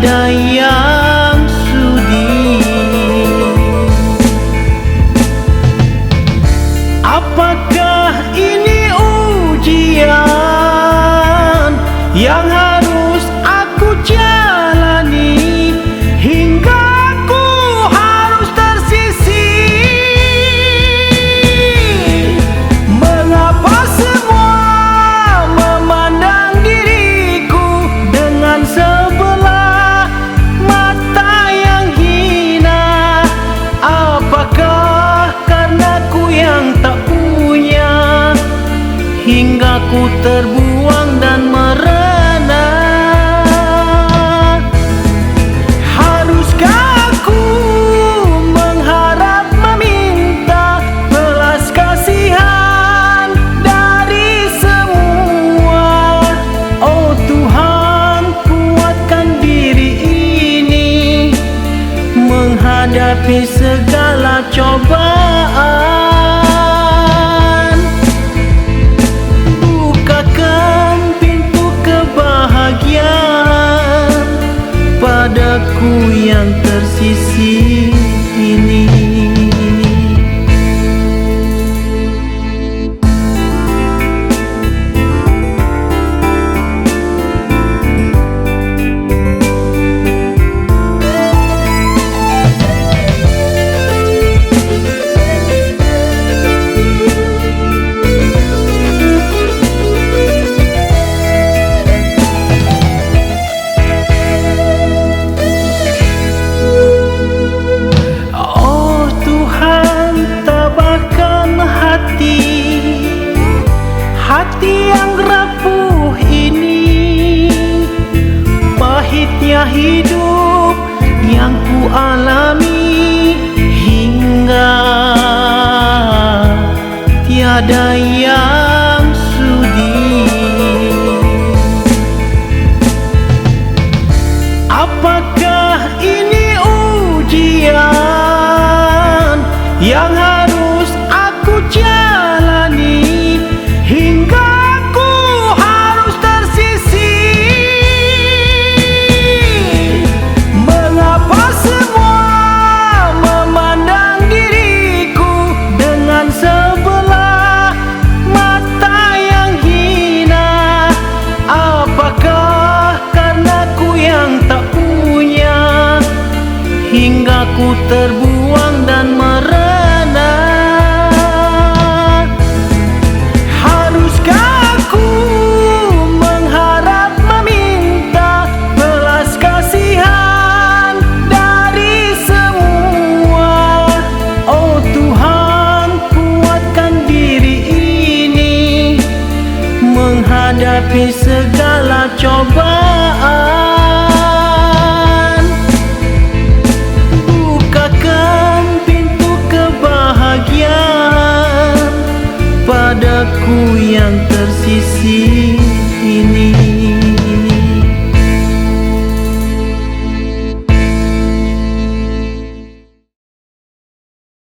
tiada yang sudi. Apakah ini ujian yang harus aku jalani hingga ku harus tersisih? Mengapa semua memandang diriku dengan sebelah mata yang hina? Apakah karena ku yang tak punya hingga ku terbuang dan merana? Haruskah aku mengharap meminta belas kasihan dari semua? Oh Tuhan, kuatkan diri ini menghadapi segala cobaan. Padaku yang tersisih ini. Hati yang rapuh ini, pahitnya hidup yang ku alami hingga tiada yang sudi. Apakah ini ujian yang harus aku jalani hingga ku harus tersisih? Mengapa semua memandang diriku dengan sebelah mata yang hina? Apakah karena ku yang tak punya hingga ku terbuang dan merana? Menghadapi segala cobaan, bukakan pintu kebahagiaan padaku yang tersisih.